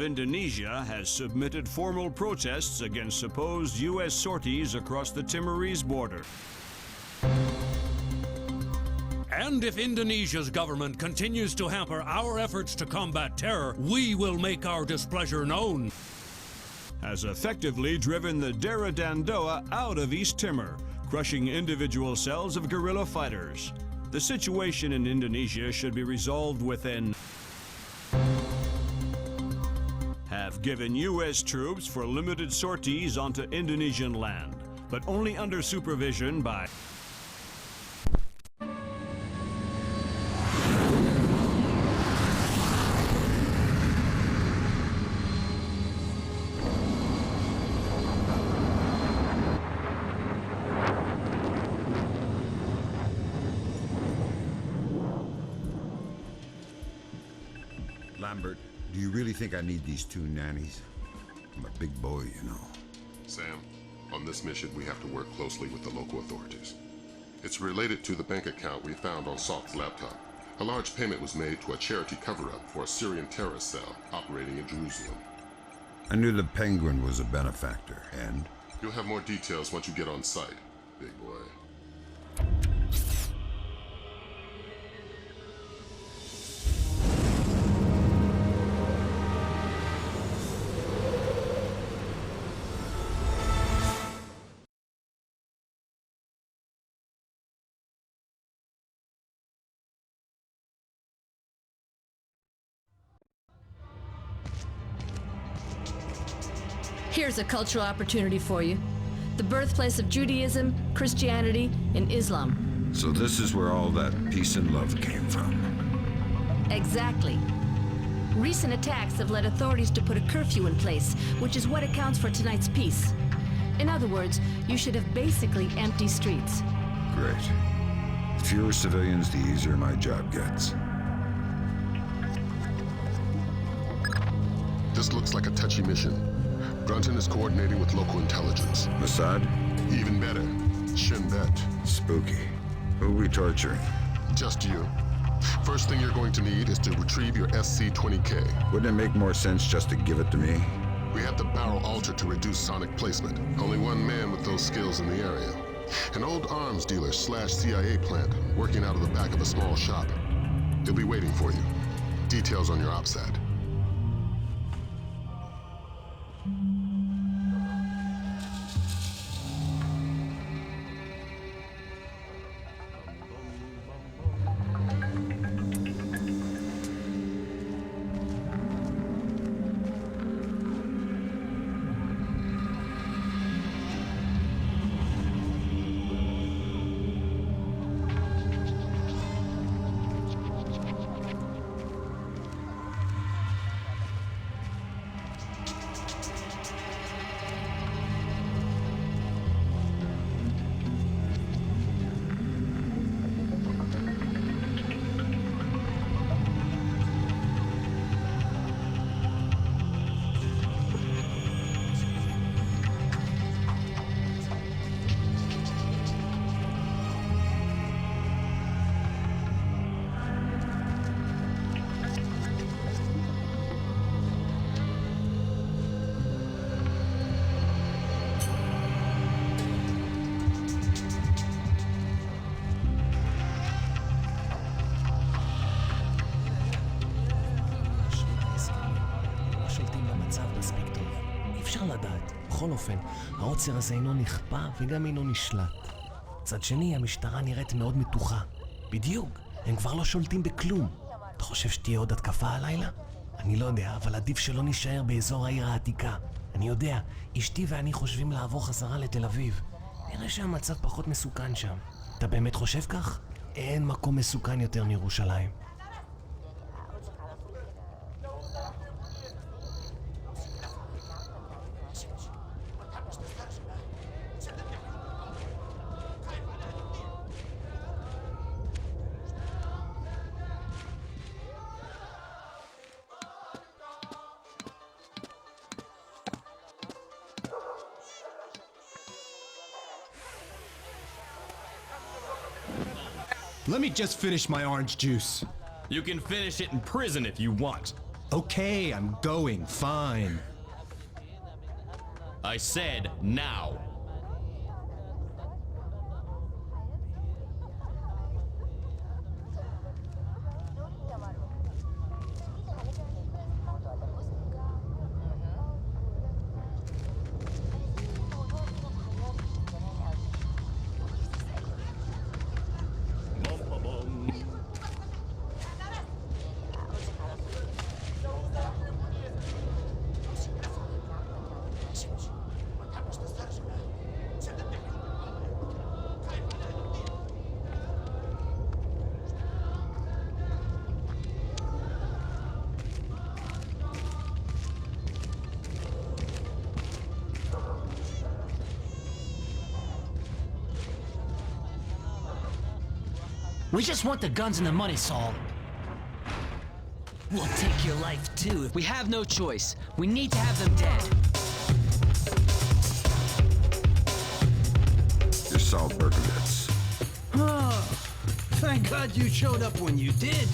of Indonesia has submitted formal protests against supposed U.S. sorties across the Timorese border. And if Indonesia's government continues to hamper our efforts to combat terror, we will make our displeasure known. Has effectively driven the Dera Dandoa out of East Timor, crushing individual cells of guerrilla fighters. The situation in Indonesia should be resolved within. Have given U.S. troops for limited sorties onto Indonesian land, but only under supervision by. Lambert, do you really think I need these two nannies? I'm a big boy, you know. Sam, on this mission we have to work closely with the local authorities. It's related to the bank account we found on Salt's laptop. A large payment was made to a charity cover-up for a Syrian terrorist cell operating in Jerusalem. I knew the Penguin was a benefactor, and? You'll have more details once you get on site, big boy. Here's a cultural opportunity for you. The birthplace of Judaism, Christianity, and Islam. So this is where all that peace and love came from. Exactly. Recent attacks have led authorities to put a curfew in place, which is what accounts for tonight's peace. In other words, you should have basically empty streets. Great. The fewer civilians, the easier my job gets. This looks like a touchy mission. Brunton is coordinating with local intelligence. Mossad? Even better, Shin Bet. Spooky. Who are we torturing? Just you. First thing you're going to need is to retrieve your SC-20K. Wouldn't it make more sense just to give it to me? We have the barrel altered to reduce sonic placement. Only one man with those skills in the area. An old arms dealer / CIA plant working out of the back of a small shop. He'll be waiting for you. Details on your OPSAT. בכל אופן, העוצר הזה אינו נכפה וגם אינו נשלט. מצד שני, המשטרה נראית מאוד מתוחה. בדיוק, הם כבר לא שולטים בכלום. אתה חושב שתהיה עוד התקפה הלילה? אני לא יודע, אבל עדיף שלא נשאר באזור העיר העתיקה. אני יודע, אשתי ואני חושבים לעבור חזרה לתל אביב. נראה שהמצב פחות מסוכן שם. אתה באמת חושב כך? אין מקום מסוכן יותר מירושלים. Let me just finish my orange juice. You can finish it in prison if you want. Okay, I'm going. Fine. I said now. We just want the guns and the money, Saul. We'll take your life too. We have no choice. We need to have them dead. You're Saul Berkowitz. Oh, thank God you showed up when you did.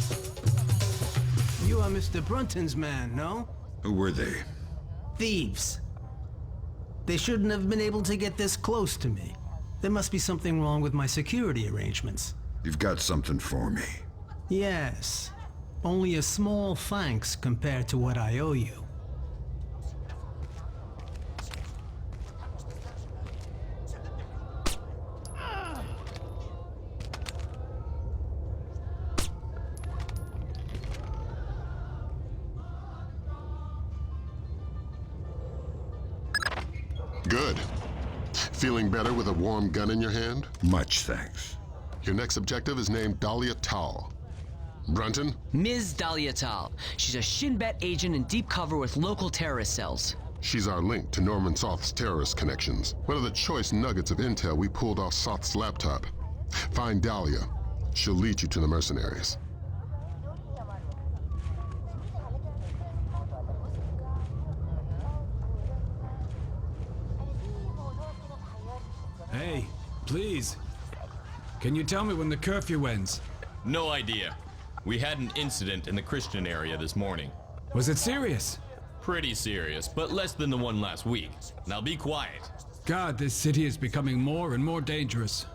You are Mr. Brunton's man, no? Who were they? Thieves. They shouldn't have been able to get this close to me. There must be something wrong with my security arrangements. You've got something for me. Yes. Only a small thanks compared to what I owe you. Good. Feeling better with a warm gun in your hand? Much thanks. Your next objective is named Dahlia Tal. Brunton? Ms. Dahlia Tal. She's a Shin Bet agent in deep cover with local terrorist cells. She's our link to Norman Soth's terrorist connections. One of the choice nuggets of intel we pulled off Soth's laptop. Find Dahlia. She'll lead you to the mercenaries. Hey, please. Can you tell me when the curfew ends? No idea. We had an incident in the Christian area this morning. Was it serious? Pretty serious, but less than the one last week. Now be quiet. God, this city is becoming more and more dangerous.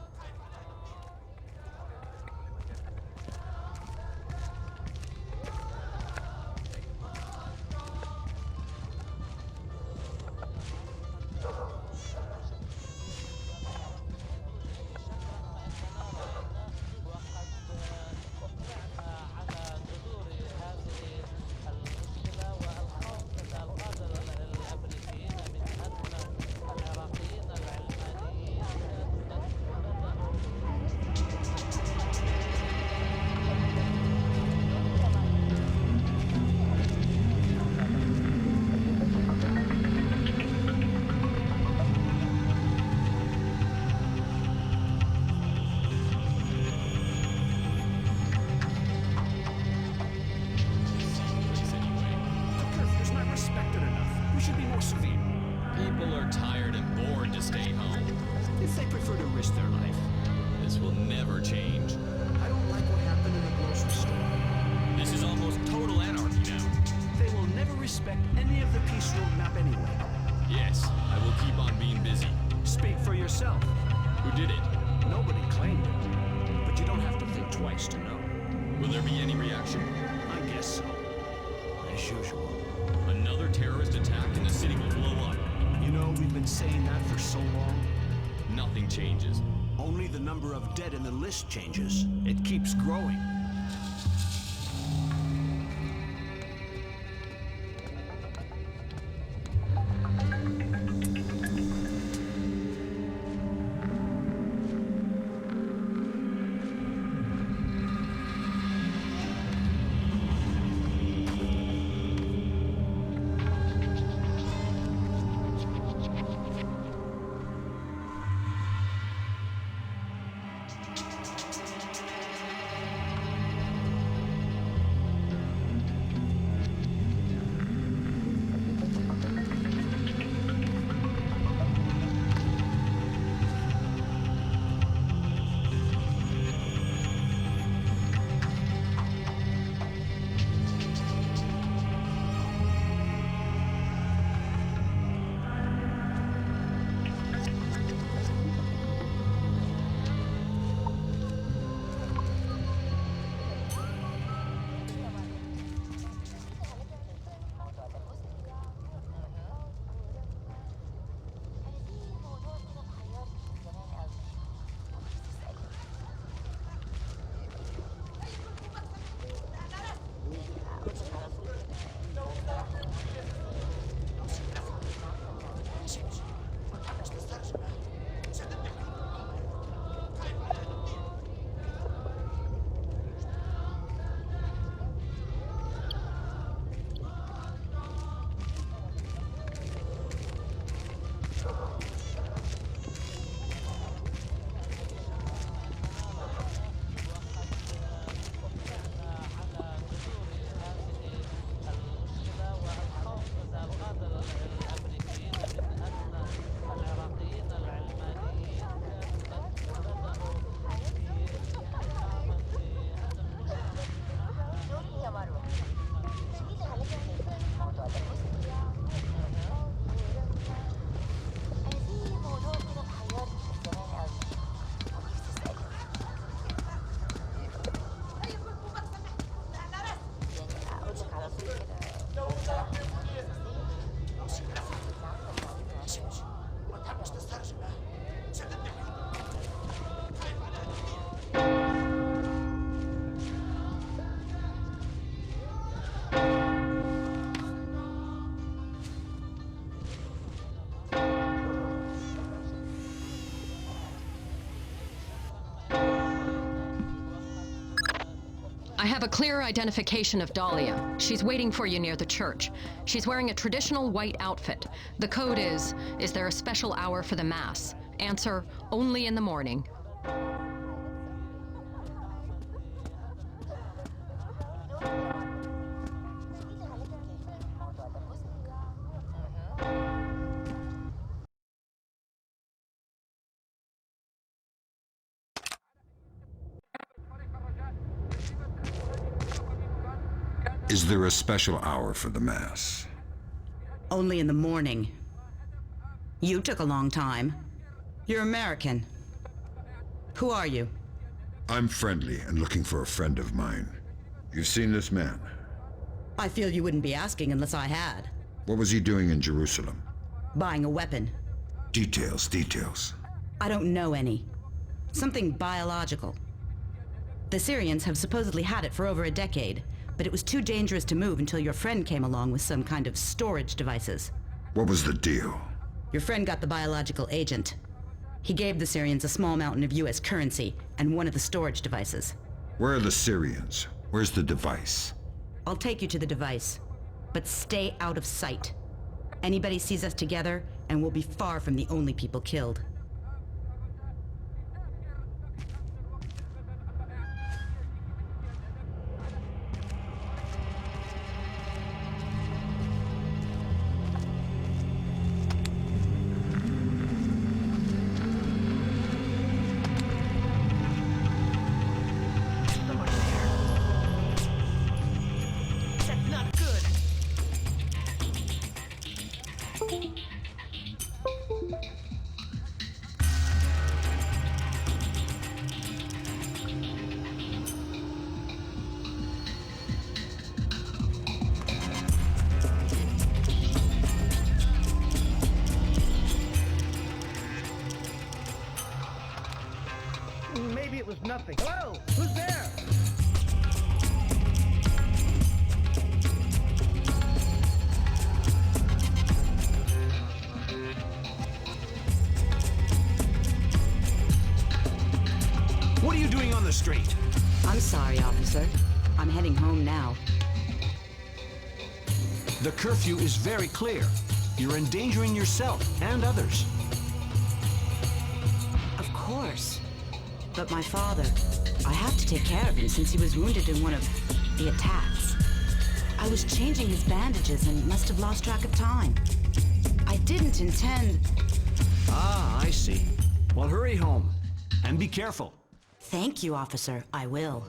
People are tired and bored to stay home. If they prefer to risk their life. This will never change. I don't like what happened in the grocery store. This is almost total anarchy now. They will never respect any of the peace roadmap anyway. Yes, I will keep on being busy. Speak for yourself. Who did it? Nobody claimed it. But you don't have to think twice to know. Will there be any reaction? I guess so. As usual. Another terrorist attack and the city will blow up. You know, we've been saying that for so long. Nothing changes. Only the number of dead in the list changes. It keeps growing. I have a clear identification of Dahlia. She's waiting for you near the church. She's wearing a traditional white outfit. The code is there a special hour for the Mass? Answer, only in the morning. Is there a special hour for the Mass? Only in the morning. You took a long time. You're American. Who are you? I'm friendly and looking for a friend of mine. You've seen this man? I feel you wouldn't be asking unless I had. What was he doing in Jerusalem? Buying a weapon. Details. I don't know any. Something biological. The Syrians have supposedly had it for over a decade, but it was too dangerous to move until your friend came along with some kind of storage devices. What was the deal? Your friend got the biological agent. He gave the Syrians a small mountain of US currency and one of the storage devices. Where are the Syrians? Where's the device? I'll take you to the device, but stay out of sight. Anybody sees us together, and we'll be far from the only people killed. Maybe it was nothing. Hello? Who's there? What are you doing on the street? I'm sorry, officer. I'm heading home now. The curfew is very clear. You're endangering yourself and others. Of course. But my father, I have to take care of him since he was wounded in one of the attacks. I was changing his bandages and must have lost track of time. I didn't intend... Ah, I see. Well, hurry home. And be careful. Thank you, officer. I will.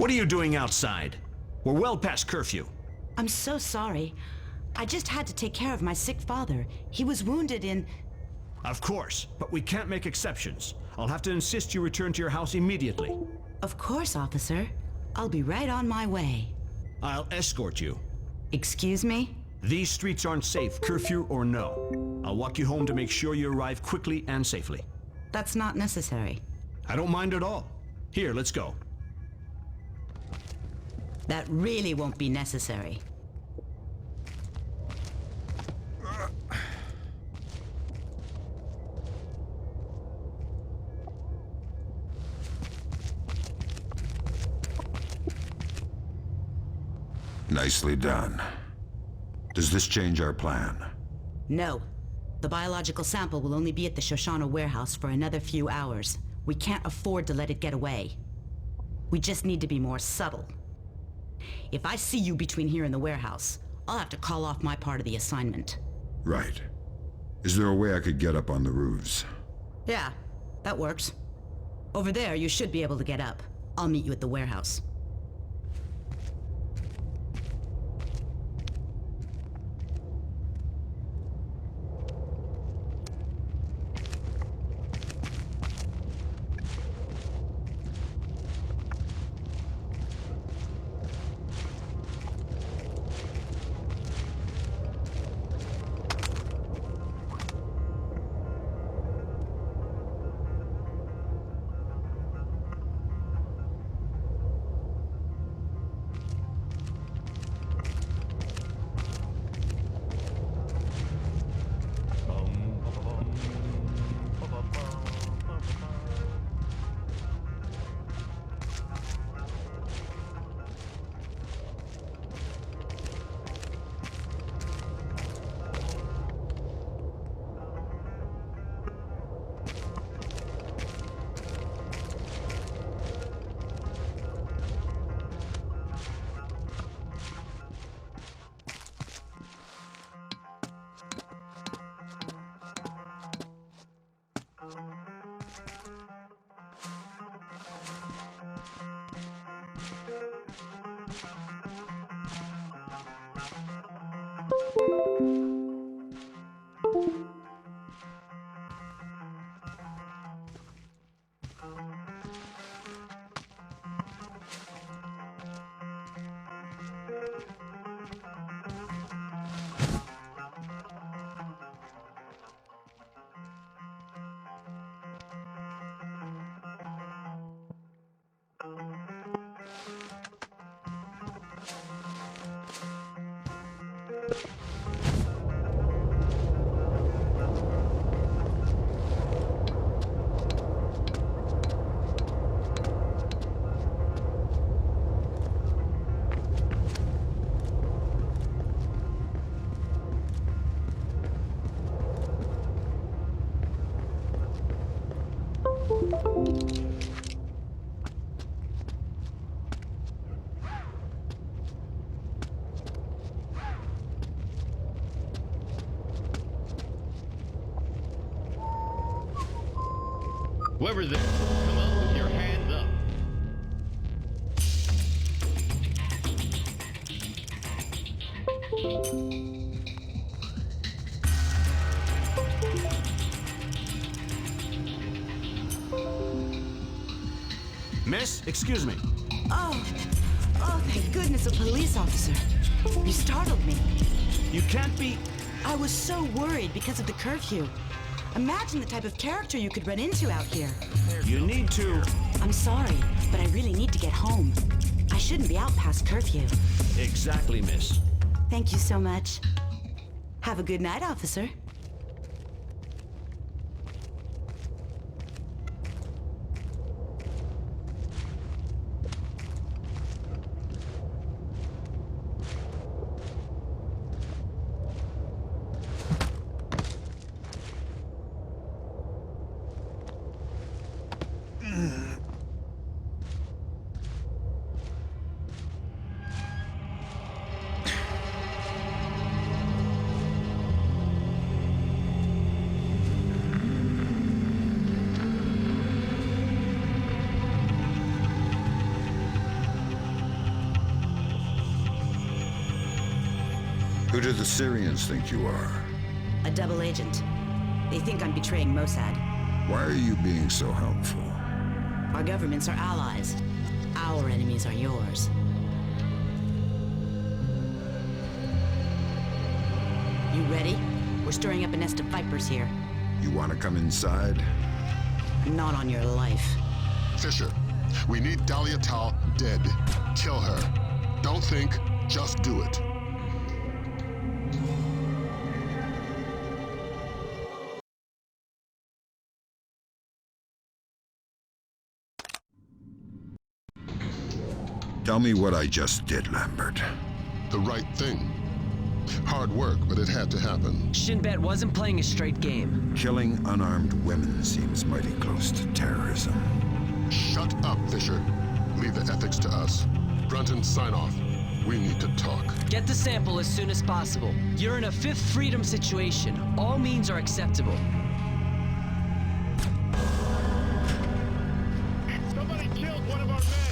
What are you doing outside? We're well past curfew. I'm so sorry. I just had to take care of my sick father. He was wounded in... Of course, but we can't make exceptions. I'll have to insist you return to your house immediately. Of course, officer. I'll be right on my way. I'll escort you. Excuse me? These streets aren't safe, curfew or no. I'll walk you home to make sure you arrive quickly and safely. That's not necessary. I don't mind at all. Here, let's go. That really won't be necessary. Nicely done. Does this change our plan? No. The biological sample will only be at the Shoshana warehouse for another few hours. We can't afford to let it get away. We just need to be more subtle. If I see you between here and the warehouse, I'll have to call off my part of the assignment. Right. Is there a way I could get up on the roofs? Yeah, that works. Over there, you should be able to get up. I'll meet you at the warehouse. Whoever's there, come up with your hands up. Miss, excuse me. Oh, thank goodness, a police officer. You startled me. You can't be... I was so worried because of the curfew. Imagine the type of character you could run into out here. You need to... I'm sorry, but I really need to get home. I shouldn't be out past curfew. Exactly, miss. Thank you so much. Have a good night, officer. do the Syrians think you are? A double agent. They think I'm betraying Mossad. Why are you being so helpful? Our governments are allies. Our enemies are yours. You ready? We're stirring up a nest of vipers here. You want to come inside? Not on your life. Fisher, we need Dahlia Tal dead. Kill her. Don't think, just do it. Tell me what I just did, Lambert. The right thing. Hard work, but it had to happen. Shinbet wasn't playing a straight game. Killing unarmed women seems mighty close to terrorism. Shut up, Fisher. Leave the ethics to us. Brunton, sign off. We need to talk. Get the sample as soon as possible. You're in a fifth freedom situation. All means are acceptable. Somebody killed one of our men!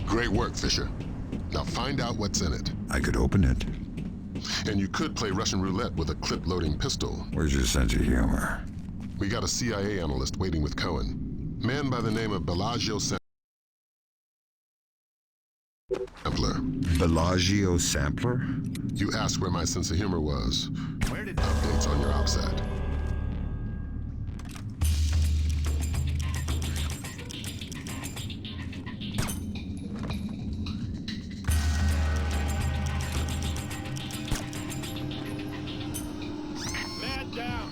Great work, Fisher. Now find out what's in it. I could open it. And you could play Russian roulette with a clip-loading pistol. Where's your sense of humor? We got a CIA analyst waiting with Cohen. Man by the name of Bellagio Sampler. Bellagio Sampler? You asked where my sense of humor was. Updates on your OPSAT. Man down!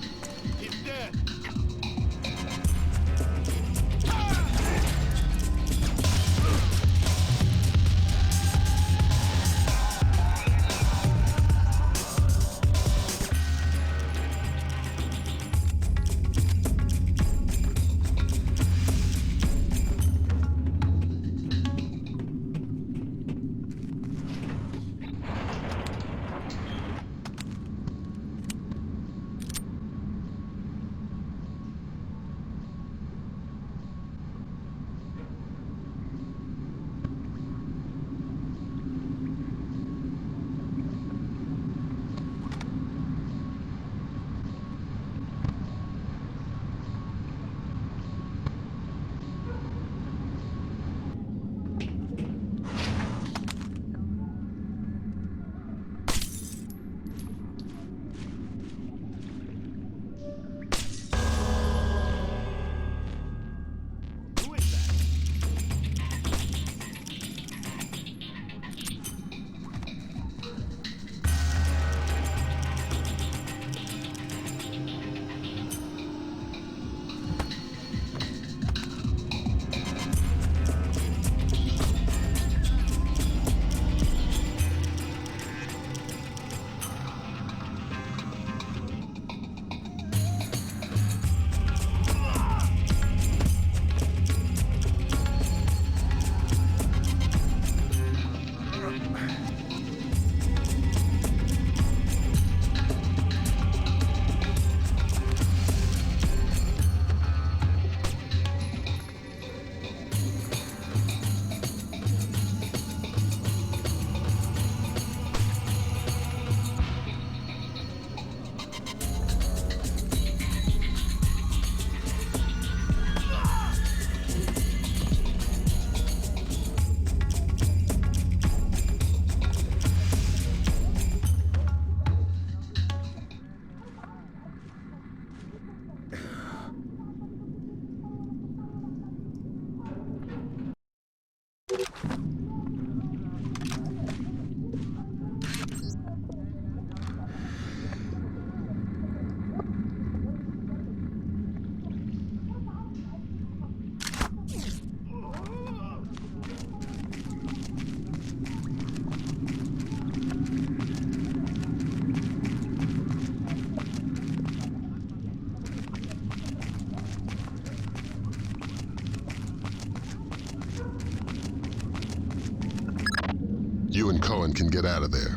you and Cohen can get out of there.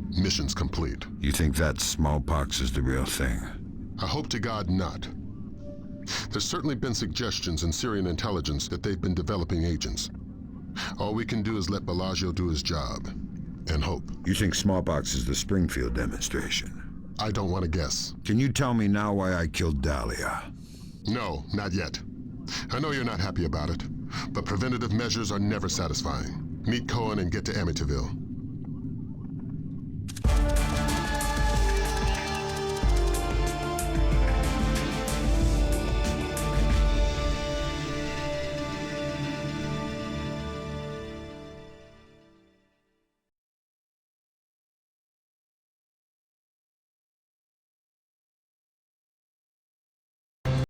Mission's complete. You think that smallpox is the real thing? I hope to God not. There's certainly been suggestions in Syrian intelligence that they've been developing agents. All we can do is let Bellagio do his job. And hope. You think smallpox is the Springfield demonstration? I don't want to guess. Can you tell me now why I killed Dahlia? No, not yet. I know you're not happy about it, but preventative measures are never satisfying. Meet Cohen and get to Amityville.